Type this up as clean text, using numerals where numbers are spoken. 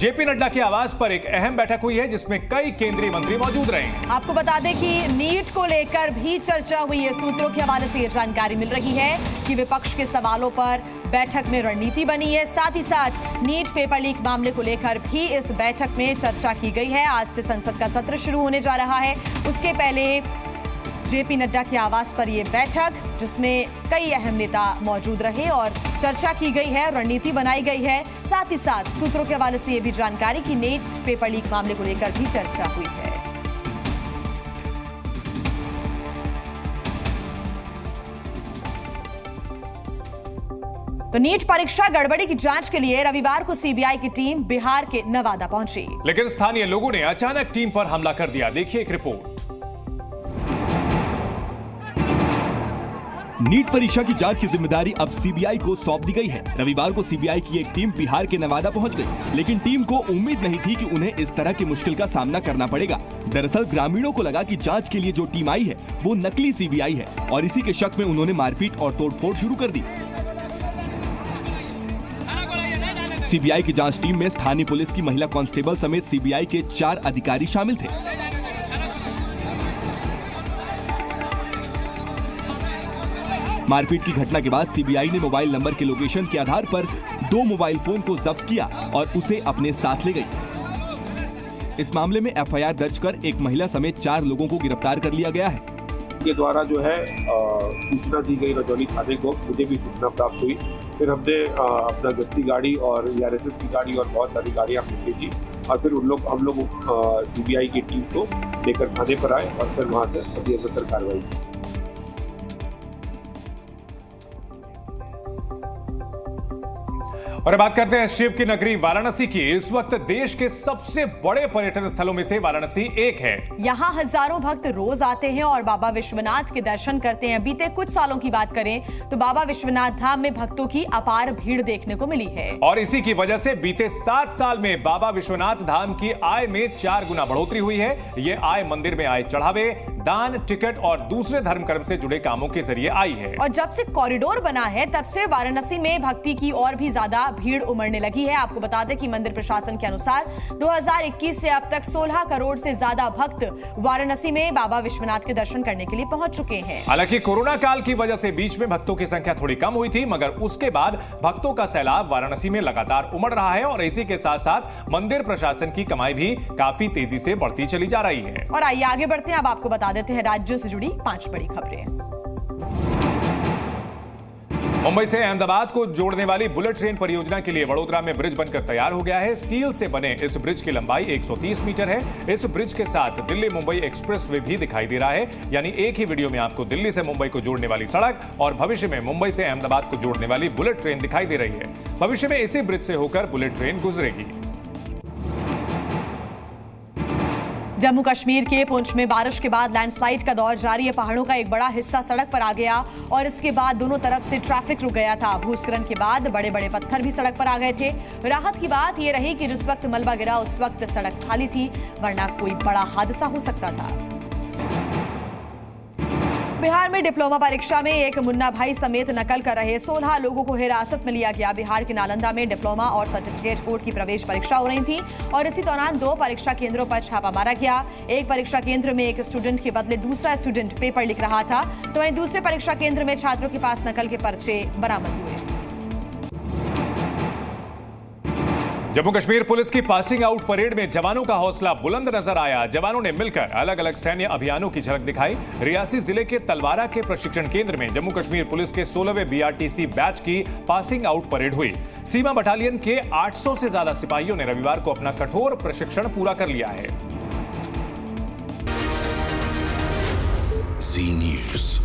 JP Nadda के आवास पर एक अहम बैठक हुई है जिसमें कई केंद्रीय मंत्री मौजूद रहे हैं। आपको बता दें कि नीट को लेकर भी चर्चा हुई है। सूत्रों के हवाले से ये जानकारी मिल रही है कि विपक्ष के सवालों पर बैठक में रणनीति बनी है। साथ ही साथ नीट पेपर लीक मामले को लेकर भी इस बैठक में चर्चा की गई है। आज से संसद का सत्र शुरू होने जा रहा है। उसके पहले जेपी नड्डा के आवास पर यह बैठक, जिसमें कई अहम नेता मौजूद रहे और चर्चा की गई है, रणनीति बनाई गई है। साथ ही साथ सूत्रों के हवाले से यह भी जानकारी कि नीट पेपर लीक मामले को लेकर भी चर्चा हुई है। तो नीट परीक्षा गड़बड़ी की जांच के लिए रविवार को सीबीआई की टीम बिहार के नवादा पहुंची, लेकिन स्थानीय लोगों ने अचानक टीम पर हमला कर दिया। देखिए एक रिपोर्ट। नीट परीक्षा की जांच की जिम्मेदारी अब सीबीआई को सौंप दी गई है। रविवार को सीबीआई की एक टीम बिहार के नवादा पहुंच गई, लेकिन टीम को उम्मीद नहीं थी कि उन्हें इस तरह की मुश्किल का सामना करना पड़ेगा। दरअसल ग्रामीणों को लगा कि जांच के लिए जो टीम आई है वो नकली सीबीआई है और इसी के शक में उन्होंने मारपीट और तोड़फोड़ शुरू कर दी। सीबीआई की जांच टीम में स्थानीय पुलिस की महिला कांस्टेबल समेत सीबीआई के 4 अधिकारी शामिल थे। मारपीट की घटना के बाद सीबीआई ने मोबाइल नंबर के लोकेशन के आधार पर 2 मोबाइल फोन को जब्त किया और उसे अपने साथ ले गई। इस मामले में एफआईआर दर्ज कर एक महिला समेत 4 लोगों को गिरफ्तार कर लिया गया है। के द्वारा जो है सूचना दी गई रजौली थाने को, मुझे भी सूचना प्राप्त हुई। फिर हमने अपना गश्ती गाड़ी और ARSS की गाड़ी और बहुत सारी गाड़ियाँ हमने भेजी और फिर हम लोग सीबीआई की टीम को लेकर थाने पर आए और फिर वहाँ से अभी कार्रवाई की। और बात करते हैं शिव की नगरी वाराणसी की। इस वक्त देश के सबसे बड़े पर्यटन स्थलों में से वाराणसी एक है। यहाँ हजारों भक्त रोज आते हैं और बाबा विश्वनाथ के दर्शन करते हैं। बीते कुछ सालों की बात करें तो बाबा विश्वनाथ धाम में भक्तों की अपार भीड़ देखने को मिली है और इसी की वजह से बीते 7 साल में बाबा विश्वनाथ धाम की आय में 4 गुना बढ़ोतरी हुई है। ये आय मंदिर में आए चढ़ावे, दान, टिकट और दूसरे धर्म कर्म से जुड़े कामों के जरिए आई है। और जब से कॉरिडोर बना है तब से वाराणसी में भक्ति की और भी ज्यादा भीड़ उमड़ने लगी है। आपको बता दें कि मंदिर प्रशासन के अनुसार 2021 से अब तक 16 करोड़ से ज्यादा भक्त वाराणसी में बाबा विश्वनाथ के दर्शन करने के लिए पहुंच चुके हैं। हालांकि कोरोना काल की वजह से बीच में भक्तों की संख्या थोड़ी कम हुई थी, मगर उसके बाद भक्तों का सैलाब वाराणसी में लगातार उमड़ रहा है और इसी के साथ साथ मंदिर प्रशासन की कमाई भी काफी तेजी से बढ़ती चली जा रही है। और आइए आगे बढ़ते हैं। अब आपको बता देते हैं राज्यों से जुड़ी 5 बड़ी खबरें। मुंबई से अहमदाबाद को जोड़ने वाली बुलेट ट्रेन परियोजना के लिए वडोदरा में ब्रिज बनकर तैयार हो गया है। स्टील से बने इस ब्रिज की लंबाई 130 मीटर है। इस ब्रिज के साथ दिल्ली मुंबई एक्सप्रेसवे भी दिखाई दे रहा है, यानी एक ही वीडियो में आपको दिल्ली से मुंबई को जोड़ने वाली सड़क और भविष्य में मुंबई से अहमदाबाद को जोड़ने वाली बुलेट ट्रेन दिखाई दे रही है। भविष्य में इसी ब्रिज से होकर बुलेट ट्रेन गुजरेगी। जम्मू कश्मीर के पुंछ में बारिश के बाद लैंडस्लाइड का दौर जारी है। पहाड़ों का एक बड़ा हिस्सा सड़क पर आ गया और इसके बाद दोनों तरफ से ट्रैफिक रुक गया था। भूस्खलन के बाद बड़े बड़े पत्थर भी सड़क पर आ गए थे। राहत की बात यह रही कि जिस वक्त मलबा गिरा उस वक्त सड़क खाली थी, वरना कोई बड़ा हादसा हो सकता था। बिहार में डिप्लोमा परीक्षा में एक मुन्ना भाई समेत नकल कर रहे 16 लोगों को हिरासत में लिया गया। बिहार के नालंदा में डिप्लोमा और सर्टिफिकेट कोर्स की प्रवेश परीक्षा हो रही थी और इसी दौरान 2 परीक्षा केंद्रों पर छापा मारा गया। एक परीक्षा केंद्र में एक स्टूडेंट के बदले दूसरा स्टूडेंट पेपर लिख रहा था, तो वहीं दूसरे परीक्षा केंद्र में छात्रों के पास नकल के पर्चे बरामद हुए। जम्मू कश्मीर पुलिस की पासिंग आउट परेड में जवानों का हौसला बुलंद नजर आया। जवानों ने मिलकर अलग अलग सैन्य अभियानों की झलक दिखाई। रियासी जिले के तलवारा के प्रशिक्षण केंद्र में जम्मू कश्मीर पुलिस के 16वें BRTC बैच की पासिंग आउट परेड हुई। सीमा बटालियन के 800 से ज्यादा सिपाहियों ने रविवार को अपना कठोर प्रशिक्षण पूरा कर लिया है। Zee News।